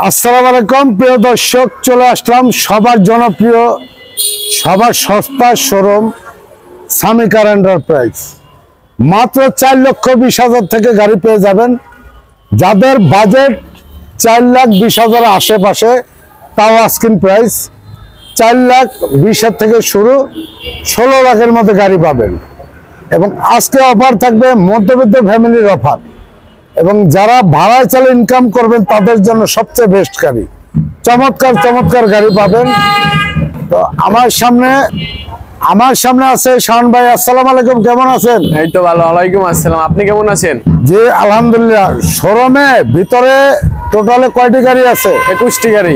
আসসালামু আলাইকুম প্রিয় দর্শক, চলে আসলাম সবার জনপ্রিয় সবার সস্তা শোরুম সামি কার এন্টারপ্রাইজ। মাত্র 4,20,000 থেকে গাড়ি পেয়ে যাবেন। যাদের বাজেট 4,20,000 আশেপাশে, তাও আস্কিং প্রাইস 4,20,000 থেকে শুরু, 16 লাখের মধ্যে গাড়ি পাবেন। এবং আজকে অফার থাকবে মধ্যবিত্ত ফ্যামিলির অফার, এবং যারা ভাড়ায় চালে ইনকাম করবেন তাদের জন্য সবচেয়ে বেস্ট গাড়ি, চমৎকার চমৎকার গাড়ি পাবেন। তো আমার সামনে আছে শাওন ভাই। আসসালামু আলাইকুম, কেমন আছেন? এই তো ভালো। ওয়ালাইকুম আসসালাম, আপনি কেমন আছেন? জি আলহামদুলিল্লাহ। শোরুমে ভিতরে টোটালে কয়টি গাড়ি আছে? 21টি গাড়ি।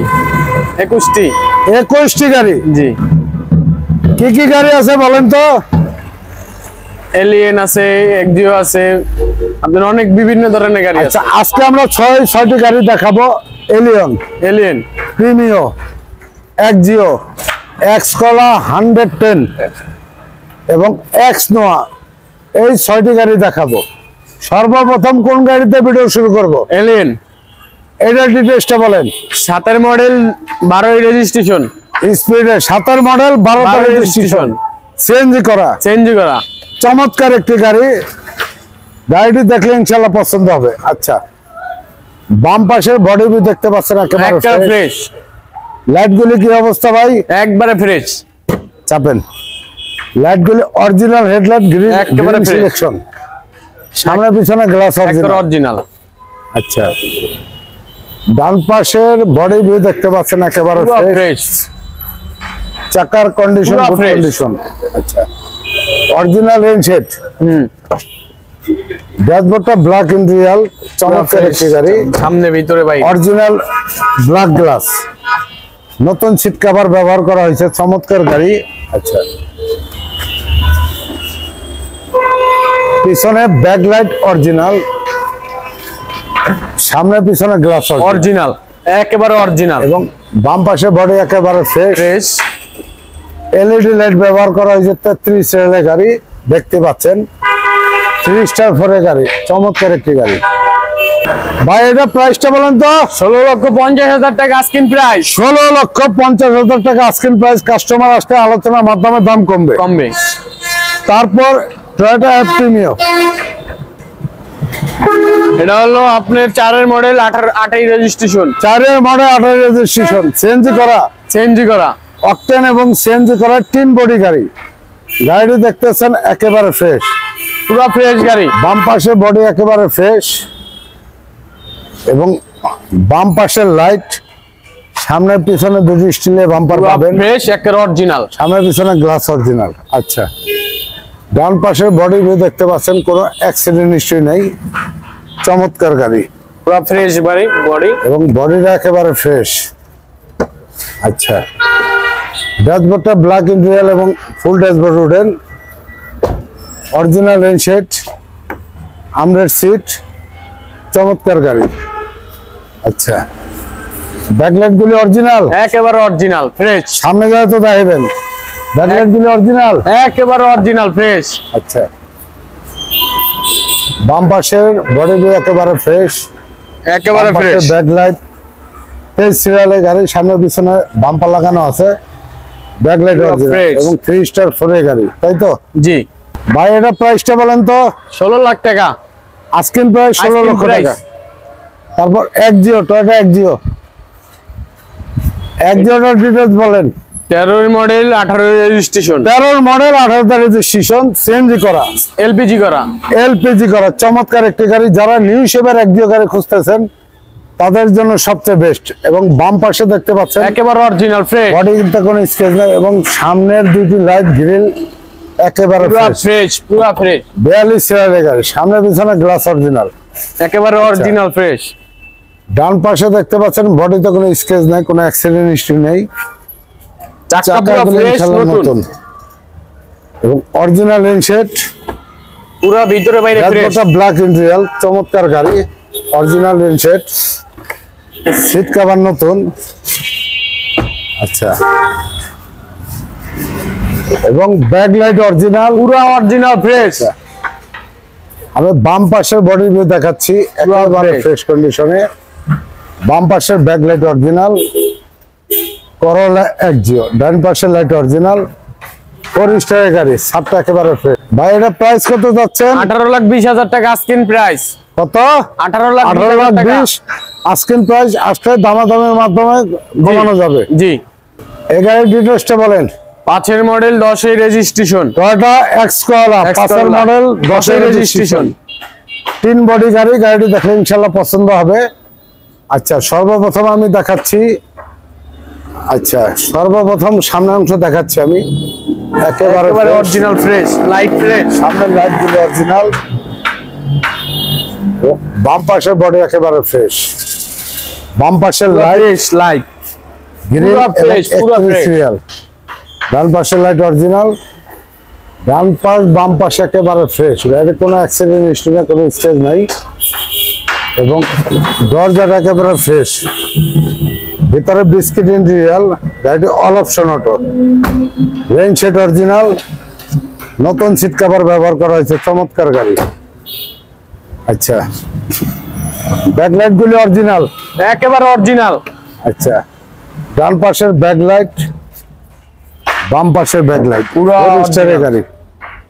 21টি গাড়ি। জি। কি কি গাড়ি আছে বলেন তো? এলিয়েন আছে, এক্সিও আছে, আপনার অনেক বিভিন্ন ধরনের গাড়ি আছে। আচ্ছা, আজকে আমরা 6টি গাড়ি দেখাবো। এলিয়ন, প্রিমিও, এক্সিও, এক্সকলা 110 এবং এক্স নোয়া, এই 6টি গাড়ি দেখাবো। সর্বপ্রথম কোন গাড়িতে ভিডিও শুরু করব? এলিয়েন। এটার ডিটেইলসটা বলেন। 7 মডেল, 12 রেজিস্ট্রেশন। স্পিডে 7 মডেল, 12 রেজিস্ট্রেশন, সিএনজি করা। চমৎকার একটি গাড়ি। গাড়িটি দেখলে ইনশাআল্লাহ পছন্দ হবে। আচ্ছা, বাম পাশের বডি বি দেখতে পাচ্ছেন একেবারে ফ্রেশ। লাইটগুলি কি অবস্থা ভাই? একবারে ফ্রেশ। চাপেন। লাইটগুলি অরিজিনাল হেডলাইট, গ্রিন একেবারে সিলেকশন, সামনে পিছনে গ্লাস অরিজিনাল। আচ্ছা, ডান পাশের বডি ভিউ দেখতে পাচ্ছেন একেবারে ফ্রেশ। চাকার কন্ডিশন গুড কন্ডিশন। আচ্ছা, অরিজিনাল রেন সেট। ড্যাশবোর্ডটা ব্ল্যাক ইন্টেরিয়র, চমৎকার একটি গাড়ি। সামনে ভিতরে ভাই অরিজিনাল ব্ল্যাক গ্লাস, নতুন সিট কভার ব্যবহার করা হয়েছে, চমৎকার গাড়ি। আচ্ছা, পিছনে ব্যাকলাইট অরিজিনাল, সামনে পিছনে গ্লাস অরিজিনাল, একেবারে অরিজিনাল। এবং বাম পাশে বডি একেবারে ফ্রেশ। এলইডি লাইট ব্যবহার করা হয়েছে। 33 সিরিয়ালের গাড়ি দেখতে পাচ্ছেন, 3 স্টার 4 গাড়ি, চমৎকার একটি গাড়ি। ভাই এটা প্রাইসটা বলেন তো? 16,50,000 টাকা আস্কিং প্রাইস। 16,50,000 টাকা আস্কিং প্রাইস। কাস্টমার আসলে আলোচনার মাধ্যমে দাম কমবে। তারপর টয়োটা প্রিমিও, এটা হলো আপনার 4 model, 28 registration. 4 model, 28 registration, CNG করা, অকটেন এবং সিএনজি করা টিন বডি গাড়ি। গাড়িটি দেখতেছেন একেবারে ফ্রেশ, পুরো ফ্রেশ গাড়ি। বাম পাশে বডি একেবারে ফ্রেশ এবং বাম পাশের লাইট, সামনে পিছনে দুটি স্টিলের বাম্পার পাবেন, ফ্রেশ একেবারে অরিজিনাল। সামনে পিছনে গ্লাস অরিজিনাল। আচ্ছা, ডান পাশের বডি ভিউ দেখতে পাচ্ছেন, কোনো অ্যাক্সিডেন্ট হিস্ট্রি নেই, চমৎকার গাড়ি, পুরো ফ্রেশ বডি এবং বডিটা একেবারে ফ্রেশ। আচ্ছা, ড্যাশবোর্ডটা ব্ল্যাক ইন্টেরিয়র এবং full dashboard wooden, original rain set, আমরেড সিট, চমৎকার গাড়ি। আচ্ছা, ব্যাকলাইট গুলি অরিজিনাল, একেবারে অরিজিনাল ফ্রেশ। সামনে যায় তো দেখাবেন, ব্যাকলাইট গুলি অরিজিনাল, একেবারে অরিজিনাল ফ্রেশ। আচ্ছা, বাম পাশের বডি ভিউ একেবারে ফ্রেশ, একেবারে ফ্রেশ। ব্যাকলাইট 23 সিরিয়ালের গাড়ি, সামনে পিছনে বাম্পার লাগানো আছে, ব্যাকলাইট অরিজিনাল এবং 3 স্টার 4 গাড়ি, তাই তো? জি ভাই এটা প্রাইসটা বলেন তো? 16 লাখ টাকা আজকের প্রাইস, 16 লক্ষ টাকা। তারপর এক্সিও, টয়োটা এক্সিওর ডিটেইলস বলেন। 13 model, 18 registration. 13 model, 18 registration, CNG করা, এলপিজি করা, চমৎকার একটি গাড়ি। যারা নিউ শেপের এক্সিও গাড়ি খুঁজতেছেন তাদের জন্য সবচেয়ে বেস্ট। এবং বাম পাশে দেখতে পাচ্ছেন একেবারে অরিজিনাল ফ্রেশ, বডি কিন্তু কোনো স্ক্র্যাচ নেই, এবং সামনের দুটি লাইট গ্রিল একেবারে ফ্রেশ, পুরো ফ্রেশ। 42 সিরিয়ালের গাড়ি, সামনে পিছনে গ্লাস অরিজিনাল, একেবারে অরিজিনাল ফ্রেশ। ডান পাশে দেখতে পাচ্ছেন বডিতে কোনো স্ক্র্যাচ নাই, কোনো অ্যাক্সিডেন্ট হিস্ট্রি নেই, চাকাগুলো ইনশাআল্লাহ নতুন এবং অরিজিনাল রেন সেট, পুরো ভিতরে বাইরে ফ্রেশ। এটা ব্ল্যাক ইন্টেরিয়র, চমৎকার গাড়ি, original rain shade, seat cover নতুন। আচ্ছা, এবং ব্যাকলাইট অরিজিনাল, পুরো অরিজিনাল ফ্রেশ। আমি বাম পাশের বডি ভিউ দেখাচ্ছি, একেবারে ফ্রেশ কন্ডিশনে। বাম পাশের ব্যাকলাইট অরিজিনাল, করোলা এক্সিও, ডান পাশের লাইট অরিজিনাল, 4 স্টারের গাড়ি, সাতটা একেবারে ফ্রেশ। ভাই এটা প্রাইস কত যাচ্ছে? 18,20,000 টাকা আস্কিং প্রাইস। কত? 18,20,000 আস্কিং প্রাইস। আসলে দামাদামের মাধ্যমে কমানো যাবে। জি। এই গাড়ির ডিটেইলসটা বলেন। 5 model 10 registration, Toyota X Corolla 5 model 10 registration, 3 body গাড়ি। গাড়িটি দেখলে ইনশাআল্লাহ পছন্দ হবে। আচ্ছা সর্বপ্রথম আমি দেখাচ্ছি, আচ্ছা সর্বপ্রথম সামনের অংশ দেখাচ্ছি আমি। একেবারে অরিজিনাল ফ্রেশ, লাইট ফ্রেশ। সামনের লাইট গুলো অরিজিনাল, বাম পাশের বডি একেবারে ফ্রেশ, বাম পাশের লাইট লাইট গ্রিন সিরিয়াল, ডান পাশের লাইট অরিজিনাল, ডান পাশ বাম পাশে একেবারে ফ্রেশ। গাড়িতে কোনো অ্যাক্সিডেন্ট হিস্ট্রি নেই, কোনো স্টেজ নাই, এবং দরজাটা একেবারে ফ্রেশ। ভিতরে বিস্কিট ইন্টেরিয়াল, গাড়িটি all option auto, rain shade original, নতুন সিট কভার ব্যবহার করা হয়েছে, চমৎকার গাড়ি। আচ্ছা ব্যাকলাইট গুলি অরিজিনাল, একেবারে অরিজিনাল। আচ্ছা ডান পাশের ব্যাকলাইট, বাম পাশের ব্যাকলাইট, পুরো স্টারের গাড়ি,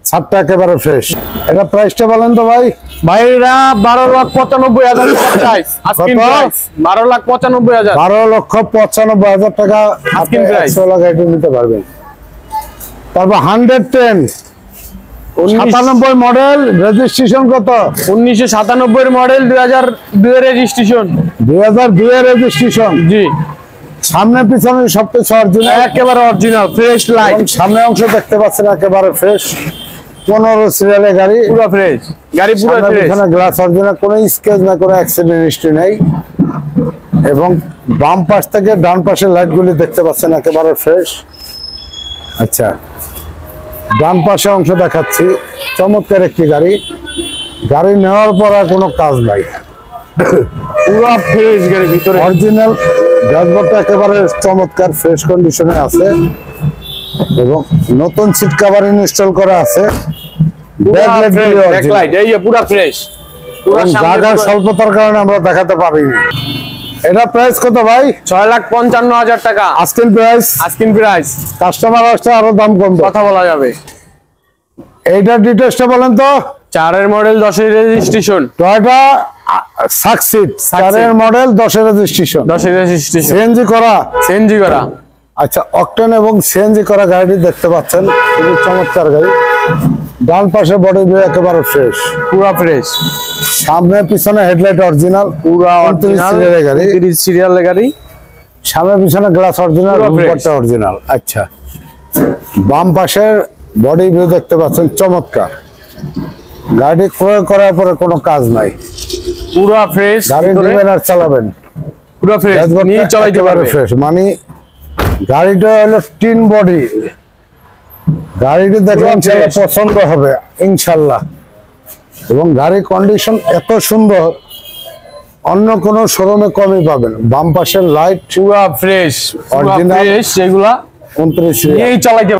সাতটা একেবারে ফ্রেশ। এটা প্রাইসটা বলেন তো ভাই। ভাইরা 12,95,000 প্রাইস, আস্কিং প্রাইস 12,95,000। 12,95,000 টাকা আস্কিং প্রাইস। গাড়িটি নিতে পারবেন। তারপর 110 97 মডেল, রেজিস্ট্রেশন কত? 1997 মডেল, 2002 রেজিস্ট্রেশন। 2002 এর রেজিস্ট্রেশন। জি। সামনে পিছনে সবকিছু অরিজিনাল, একেবারে অরিজিনাল ফ্রেশ লাইট। সামনে অংশ দেখতে পাচ্ছেন একেবারে ফ্রেশ, 15 সিরিয়ালের গাড়ি, পুরো ফ্রেশ গাড়ি, পুরো ফ্রেশ। পিছনে গ্লাস অরিজিনাল, কোনো স্কেচ না, কোনো অ্যাক্সিডেন্ট হিস্ট্রি নেই, এবং বাম পাশ থেকে ডান পাশের লাইটগুলি দেখতে পাচ্ছেন একেবারে ফ্রেশ। আচ্ছা ডান পাশে অংশ দেখাচ্ছি, চমৎকার একটি গাড়ি। গাড়ি নেওয়ার পর আর কোনো কাজ নাই, পুরো ফ্রেশ গাড়ি, ভিতরে অরিজিনাল। ড্যাশবোর্ডটা একেবারে চমৎকার ফ্রেশ কন্ডিশনে আছে, এবং নতুন সিট কভার ইনস্টল করা আছে। ব্যাকলাইট এই যে পুরো ফ্রেশ, পুরো জায়গার স্বল্পতার কারণে আমরা দেখাতে পারিনি। এটা প্রাইস কত ভাই? 6,55,000 টাকা asking price. Asking price. Customer আসলে আরো দাম কমবে, কথা বলা যাবে। এইটার ডিটেইলসটা বলেন তো। 4 model 10 registration, Toyota succeed 4 model 10 registration, 10 registration, CNG করা। সিএনজি করা। আচ্ছা অকটেন এবং সিএনজি করা গাড়িটি দেখতে পাচ্ছেন, খুবই চমৎকার গাড়ি। ডান পাশে বডি একেবারে ফ্রেশ, পুরো ফ্রেশ। সামনে পিছনে হেডলাইট অরিজিনাল, পুরো অরিজিনাল গাড়ি, 30 সিরিয়ালের গাড়ি। সামনে পিছনে গ্লাস অরিজিনাল, উপরটা অরিজিনাল। আচ্ছা বাম পাশের বডি ভিউ দেখতে পাচ্ছেন, চমৎকার। গাড়ি ক্রয় করার পরে কোনো কাজ নাই, পুরো ফ্রেশ। গাড়ি নেবেন আর চালাবেন, পুরো ফ্রেশ নিয়ে চালাতে পারবে। ফ্রেশ মানে গাড়িটা হলো 3 বডি। গাড়িটি দেখলাম পছন্দ হবে ইনশাল্লাহ, এবং গাড়ির কন্ডিশন এত সুন্দর, অন্য কোনো শোরুমে কমই পাবেন। বাম পাশের লাইট পুরো ফ্রেশ, অরিজিনাল, ফ্রেশ যেগুলা 29 নিয়ে চালাতে।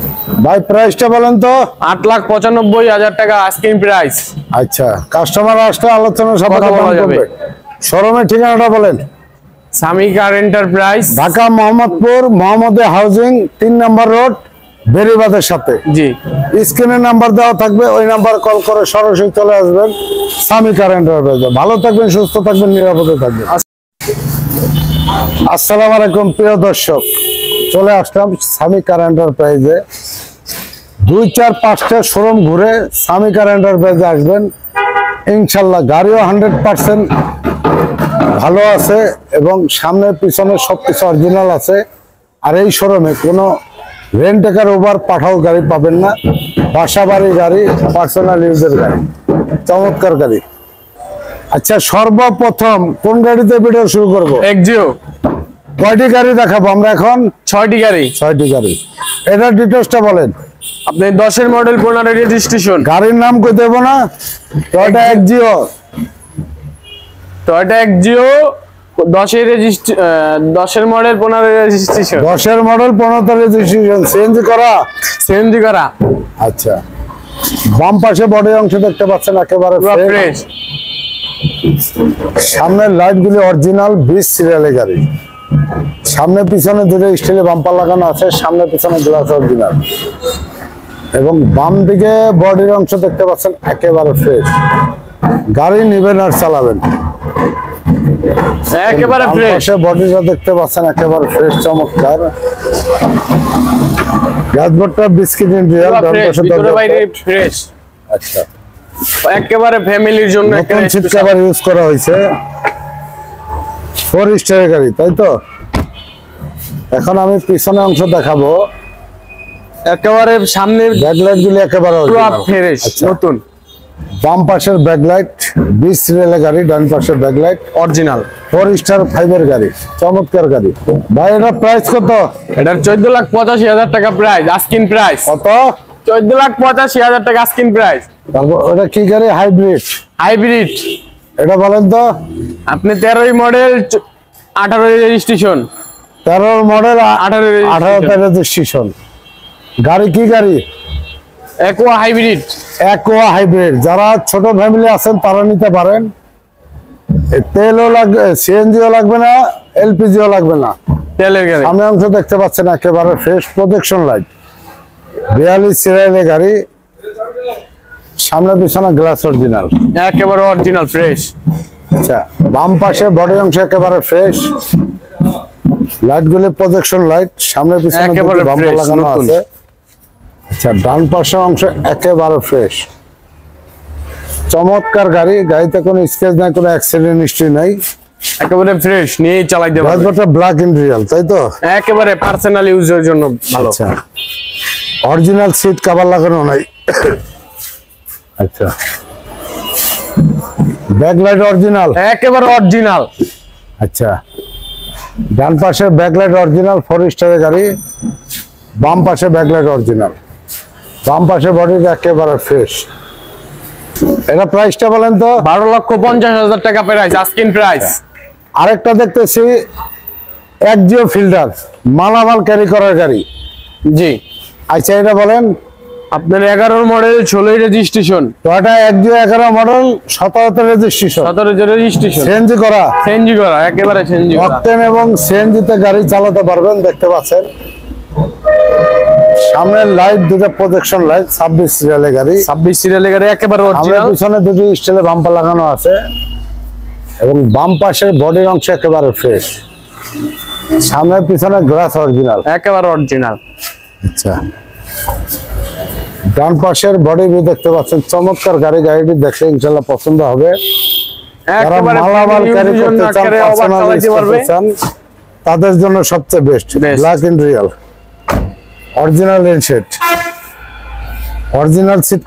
ভাই প্রাইসটা বলেন তো। 8,95,000 টাকা আস্কিং প্রাইস। আচ্ছা কাস্টমার আসলে আলোচনা সাপেক্ষে বলা দাম যাবে। কমবে। শোরুমের ঠিকানাটা বলেন। সামি কার এন্টারপ্রাইজ, ঢাকা মোহাম্মদপুর, মোহাম্মদে হাউজিং, 3 নম্বর রোড, বেরিবাদের সাথে। জি। স্ক্রিনের নাম্বার দেওয়া থাকবে, ওই নাম্বার কল করে সরাসরি চলে আসবেন সামি কার এন্টারপ্রাইজে। ভালো থাকবেন, সুস্থ থাকবেন, নিরাপদে থাকবেন। আসসালামু আলাইকুম প্রিয় দর্শক, চলে আসলাম সামি কার এন্টারপ্রাইজে। 2-4-5টা শোরুম ঘুরে সামি কার এন্টারপ্রাইজে আসবেন, ইনশাল্লাহ গাড়িও 100% ভালো আছে, এবং সামনে পিছনে সবকিছু অরিজিনাল আছে। আর এই শোরুমে কোনো রেন্ট টেকার ওভার পাঠাও গাড়ি পাবেন না, বাসা বাড়ি গাড়ি, পার্সোনাল ইউজের গাড়ি, চমৎকার গাড়ি। আচ্ছা সর্বপ্রথম কোন গাড়িতে ভিডিও শুরু করব? এক্সিও। কয়টি গাড়ি দেখাবো আমরা এখন? 6টি গাড়ি। 6টি গাড়ি। এটার ডিটেইলসটা বলেন। আপনি 10 মডেল 15 রেজিস্ট্রেশন। গাড়ির নাম কই দেব না? Toyota Axio. Toyota Axio 10 model 15 registration. 10 model 15 registration, CNG করা। সিএনজি করা। আচ্ছা বাম পাশে বডি অংশ দেখতে পাচ্ছেন একেবারে ফ্রেশ। সামনের লাইট গুলি অরিজিনাল 20 সিরিয়ালের গাড়ি। সামনে পিছনে দুটো স্টিলে বাম্পার লাগানো আছে, সামনে পিছনে গ্লাস অরিজিনাল এবং বাম দিকে বডির অংশ দেখতে পাচ্ছেন একেবারে ফ্রেশ। গাড়ি নিবেন আর চালাবেন, একেবারে ফ্রেশ। বডিটা দেখতে পাচ্ছেন একেবারে ফ্রেশ, চমৎকার। ড্যাশবোর্ডটা বিস্কিট ইন্টেরিয়র, ভিতরে বাইরে ফ্রেশ। আচ্ছা, একেবারে ফ্যামিলির জন্য নতুন সিট কভার ইউজ করা হয়েছে। 4 স্টারের গাড়ি, তাই তো? এখন আমি পিছনের অংশ দেখাবো। একেবারে সামনের ব্যাকলাইট গুলি একেবারে পুরো original। ফ্রেশ আচ্ছা। নতুন। বাম পাশের ব্যাকলাইট 20 সিরিয়ালের গাড়ি, ডান পাশের ব্যাকলাইট অরিজিনাল 4 স্টার 5 এর গাড়ি, চমৎকার গাড়ি। ভাই এটা প্রাইস কত? এটার 14,85,000 টাকা প্রাইস, আস্কিং প্রাইস। কত? 14,85,000 টাকা আস্কিং প্রাইস। তারপর ওটা কি গাড়ি? হাইব্রিড। হাইব্রিড। এটা বলেন তো। আপনি 13 মডেল 18 রেজিস্ট্রেশন। 13 model 18 registration. গাড়ি কি গাড়ি? Aqua hybrid. Aqua hybrid. যারা ছোট ফ্যামিলি আছেন তারা নিতে পারেন। তেলও লাগবে, সিএনজিও লাগবে না, এলপিজিও লাগবে না। তেলের গাড়ি। সামনে অংশ দেখতে পাচ্ছেন একেবারে ফ্রেশ, প্রজেকশন লাইট। 42 সিরিয়ালের গাড়ি, সামনে পিছনে গ্লাস অরিজিনাল, একেবারে অরিজিনাল ফ্রেশ। আচ্ছা, বাম পাশে বডি অংশ একেবারে ফ্রেশ। লাইট গুলি প্রজেকশন লাইট, সামনে পিছনে একেবারে বাম্পার fresh, লাগানো নতুন। আছে। আচ্ছা, ডান পাশে অংশ একেবারে ফ্রেশ, চমৎকার গাড়ি। গাড়িতে কোনো স্ক্র্যাচ নাই, কোনো অ্যাক্সিডেন্ট হিস্ট্রি নাই। একেবারে ফ্রেশ, নিয়ে চালাইতে পারবেন। ড্যাশবোর্ডটা ব্ল্যাক ইন্টেরিয়র, তাই তো? একেবারে পার্সোনাল ইউজের জন্য ভালো। আচ্ছা, অরিজিনাল সিট কভার লাগানো নাই। আচ্ছা, ব্যাকলাইট অরিজিনাল, একেবারে অরিজিনাল। আচ্ছা, ডান পাশে ব্যাকলাইট অরিজিনাল 4 স্টারের গাড়ি, বাম পাশে ব্যাকলাইট অরিজিনাল, বাম পাশে বডিটা একেবারে ফ্রেশ। এটা প্রাইসটা বলেন তো। 12,50,000 টাকা প্রাইস, আস্কিং প্রাইস। আরেকটা দেখতেছি একজিও ফিল্টার, মালামাল ক্যারি করার গাড়ি। জি। আচ্ছা, এটা বলেন। আপনার 11 model 16 registration. Toyota একজিও 11 model 17 registration, 17 registration. CNG করা, সিএনজি করা, একেবারে সিএনজি করা। অকটেন এবং সিএনজিতে গাড়ি চালাতে পারবেন, দেখতে পাচ্ছেন। সামনের লাইট দুটো প্রজেকশন লাইট, 26 সিরিয়ালের গাড়ি। 26 সিরিয়ালের গাড়ি, একেবারে সামনে অরিজিনাল। পিছনে দুটো স্টিলে বাম্পার লাগানো আছে এবং বাম পাশের বডির অংশ একেবারে ফ্রেশ। সামনে পিছনে গ্লাস অরিজিনাল, একেবারে অরিজিনাল। আচ্ছা, ডান পাশের বডি ভিউ দেখতে পাচ্ছেন, চমৎকার গাড়ি। গাড়িটি দেখলে ইনশাআল্লাহ পছন্দ হবে। যারা একেবারে মালামাল ক্যারি ইউজের জন্য করতে চান, একেবারে অবাক পার্সোনাল চালাইতে পারবে। চান, তাদের জন্য সবচেয়ে best. Best. Black interior, original rain shade, original seat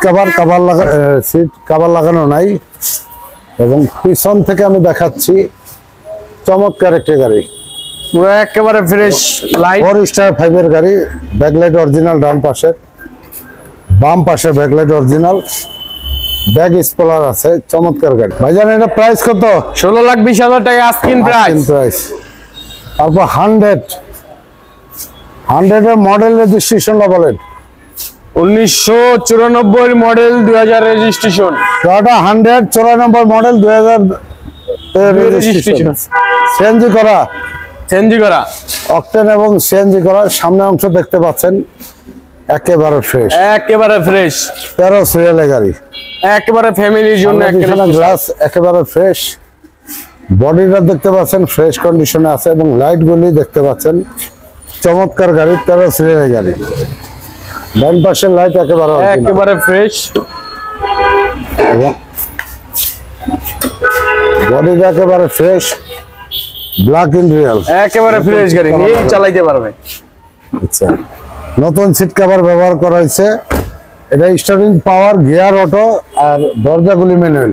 cover লাগানো নাই এবং পিছন থেকে আমি দেখাচ্ছি চমৎকার একটা গাড়ি, পুরো একেবারে ফ্রেশ লাইট। 4 স্টার 5 এর গাড়ি। ব্যাকলাইট অরিজিনাল, ডান পাশে, বাম পাশে ব্যাকলাইট অরিজিনাল, ব্যাক স্পলার আছে, চমৎকার গাড়ি। ভাইজান, এটা প্রাইস কত? 16,20,000 টাকা আস্কিং প্রাইস। তারপর 100 এর মডেল রেজিস্ট্রেশনটা বলেন। 1994 model 2000 registration. Toyota 100 94 model 2000 registration, CNG করা, সিএনজি করা, অকটেন এবং সিএনজি করা। সামনে অংশ দেখতে পাচ্ছেন একেবারে ফ্রেশ, একেবারে ফ্রেশ। 13 সিরিয়ালের গাড়ি, একেবারে ফ্যামিলির জন্য গ্লাস একেবারে ফ্রেশ। বডিটা দেখতে পাচ্ছেন ফ্রেশ কন্ডিশনে আছে এবং লাইট গুলি দেখতে পাচ্ছেন, চমৎকার গাড়ি, 13 সিরিয়ালের গাড়ি। ডান পাশের লাইট একেবারে original একেবারে ফ্রেশ। এবং বডিটা একেবারে ফ্রেশ, ব্ল্যাক ইন রিয়াল, একেবারে ফ্রেশ গাড়ি, নিয়ে চালাইতে পারবে। আচ্ছা, নতুন সিট কভার ব্যবহার করা হয়েছে। এটা স্টার্টিং পাওয়ার, গিয়ার অটো আর দরজাগুলি ম্যানুয়াল,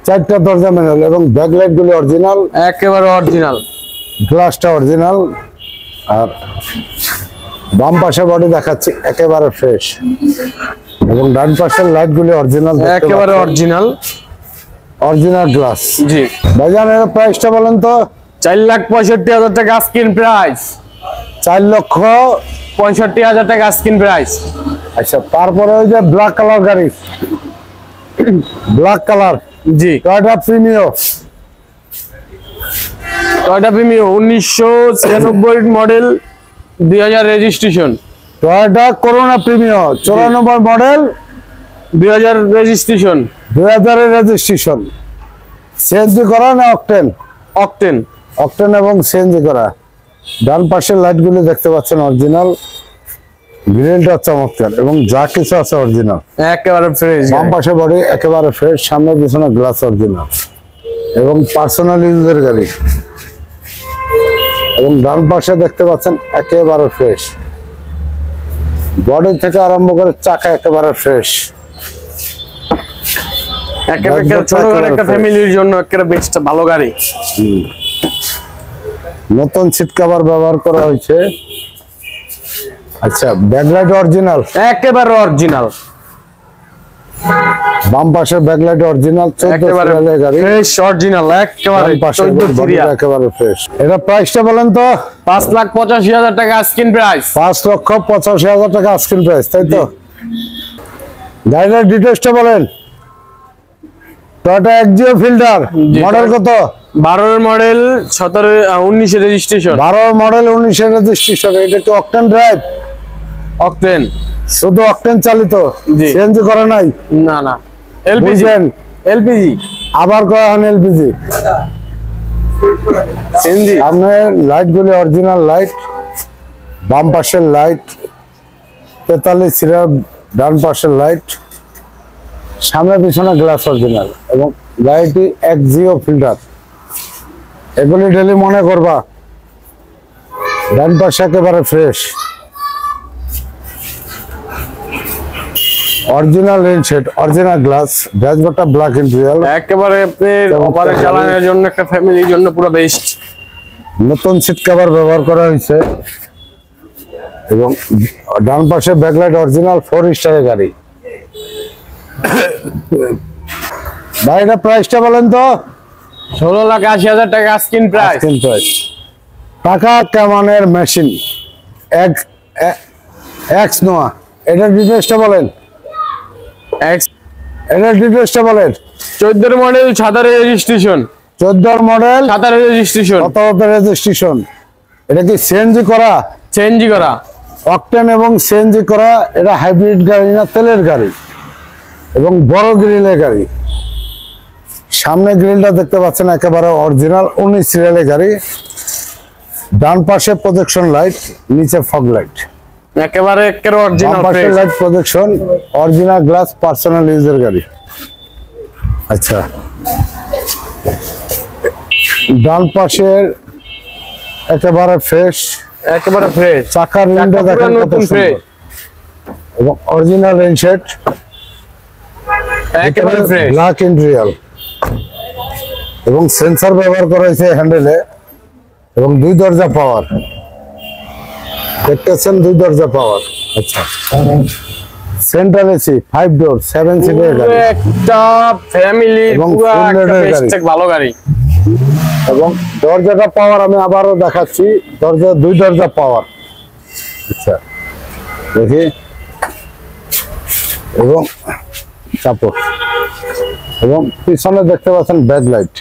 4টা দরজা ম্যানুয়াল এবং ব্যাকলাইট গুলি অরিজিনাল, একেবারে অরিজিনাল, গ্লাসটা অরিজিনাল। আর বাম পাশে বডি দেখাচ্ছি একেবারে ফ্রেশ এবং ডান পাশের লাইট গুলি অরিজিনাল, একেবারে অরিজিনাল, অরিজিনাল গ্লাস। জি। ভাইজান, এর প্রাইসটা বলেন তো। 4,65,000 টাকা আস্কিং প্রাইস। 4,65,000 টাকা আস্কিং প্রাইস। আচ্ছা, তারপরে ওই যে ব্ল্যাক কালার গাড়ি, black colour G Toyota Premio, Toyota Premio 1996 model, 2000 registration. Toyota Corona Premio 94 model, 2000 registration. 2000 এর রেজিস্ট্রেশন। সিএনজি করা না অকটেন? অকটেন। অকটেন এবং সিএনজি করা। ডান পাশের লাইটগুলো দেখতে পাচ্ছেন অরিজিনাল, গ্রিলটা চমৎকার এবং যা কিছু আছে অরিজিনাল। একেবারে ফ্রেশ। বাম পাশে বডি একেবারে ফ্রেশ, সামনে পিছনে গ্লাস অরিজিনাল এবং পার্সোনাল ইউজের গাড়ি। এবং ডান পাশে দেখতে পাচ্ছেন একেবারে ফ্রেশ, বডি থেকে আরম্ভ করে চাকা একেবারে ফ্রেশ। একেবারে ছোট একটা ফ্যামিলির জন্য একেবারে বেস্ট ভালো গাড়ি। নতুন সিট কভার ব্যবহার করা হয়েছে। আচ্ছা, ব্যাকলাইট অরিজিনাল, একেবারে অরিজিনাল। বাম পাশে ব্যাকলাইট অরিজিনাল, 14 সিরিয়ালের গাড়ি, ফ্রেশ অরিজিনাল একেবারে ডান পাশে 14 সিরিয়াল। একেবারে ফ্রেশ। এটা প্রাইসটা বলেন তো? 5,85,000 টাকা আস্কিং প্রাইস। 5,85,000 টাকা আস্কিং প্রাইস, তাই তো? গাড়িটার ডিটেইলসটা বলেন। টয়োটা এক্সিও ফিল্টার, মডেল কত? 12 এর মডেল, 19 এর রেজিস্ট্রেশন। 12 মডেল, 19 এর রেজিস্ট্রেশন। এটা কি অকটেন ড্রাইভ? অকটেন। শুধু অকটেন চালিত, জি। সিএনজি করা নাই? না না, এলপিজি। বুঝলেন? এলপিজি আবার করা হন এলপিজি। সিএনজি। সামনে লাইট গুলি অরিজিনাল লাইট, বাম পাশের লাইট 43 সিরিয়াল, ডান পাশের লাইট, সামনে পিছনে গ্লাস অরিজিনাল এবং গাড়িটি এক্সিও ফিল্টার। এগুলি ডেলি মনে করবা। ডান পাশে একেবারে fresh, original rain set, original glass, ড্যাশবোর্ডটা ব্ল্যাক ইন্টেরিয়র। একেবারে আপনার অপারে চালানোর জন্য একটা ফ্যামিলির জন্য পুরো বেস্ট। নতুন সিট কভার ব্যবহার করা হয়েছে এবং ডান পাশে ব্যাকলাইট অরিজিনাল, 4 স্টারের গাড়ি। গাড়িটার প্রাইসটা বলেন তো? 16,80,000 টাকা আস্কিং প্রাইস। Asking price. টাকা কামানের মেশিন, এক্স নোয়া। এটার ডিটেইলসটা বলেন। এটার ডিটেইলসটা বলেন। 14 মডেল, 7 রেজিস্ট্রেশন। 14 model, 7 registration. কত রেজিস্ট্রেশন? এটা কি সিএনজি করা? চেঞ্জ করা। অকটেন এবং সিএনজি করা। এটা হাইব্রিড গাড়ি না তেলের গাড়ি এবং বড় গ্রিলের গাড়ি। সামনে গ্রিলটা দেখতে পাচ্ছেন একেবারে অরিজিনাল, 19 সিরিয়ালের গাড়ি। ডান পাশে প্রজেকশন লাইট, নিচে ফগ লাইট, একেবারে অরিজিনাল পাশে fresh. Light projection, original glass, personal ইউজের গাড়ি। আচ্ছা, ডান পাশের একেবারে ফ্রেশ, একেবারে ফ্রেশ। চাকার রিংটা দেখেন কত নতুন ফ্রেশ। সুন্দর এবং অরিজিনাল রেন সেট, একেবারে ফ্রেশ। ব্ল্যাক ইন্টেরিয়র এবং সেন্সর ব্যবহার করা হয়েছে হ্যান্ডেলে এবং 2 দরজা পাওয়ার। দেখতেছেন 2 দরজা পাওয়ার। আচ্ছা, সেন্ট্রাল এসি, 5 ডোর, 7 সিটের গাড়ি একটা ফ্যামিলি এবং পুরো full একটা load এর বেস্ট গাড়ি। ভালো গাড়ি। এবং দরজাটা পাওয়ার আমি আবারও দেখাচ্ছি। দরজা 2 দরজা পাওয়ার। আচ্ছা, দেখি এবং কাপড় এবং পিছনে দেখতে পাচ্ছেন ব্যাকলাইট,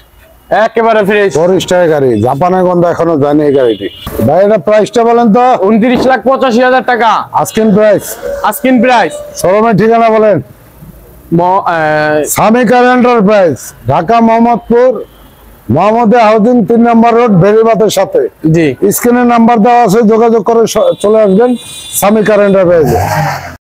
একেবারে ফ্রেশ। 4 স্টারের গাড়ি। জাপানের গন্ধ এখনো জানি এই গাড়িটি। ভাই এটা প্রাইসটা বলেন তো? 29,85,000 টাকা আস্কিং প্রাইস। Asking price. শোরুমের ঠিকানা বলেন। সামি কার এন্টারপ্রাইজ, ঢাকা মোহাম্মদপুর, মোহাম্মদিয়া হাউজিং 3 নম্বর রোড, বেরিবাতের সাথে। জি। স্ক্রিনে নাম্বার দেওয়া আছে, যোগাযোগ করে চলে আসবেন সামি কার এন্টারপ্রাইজে।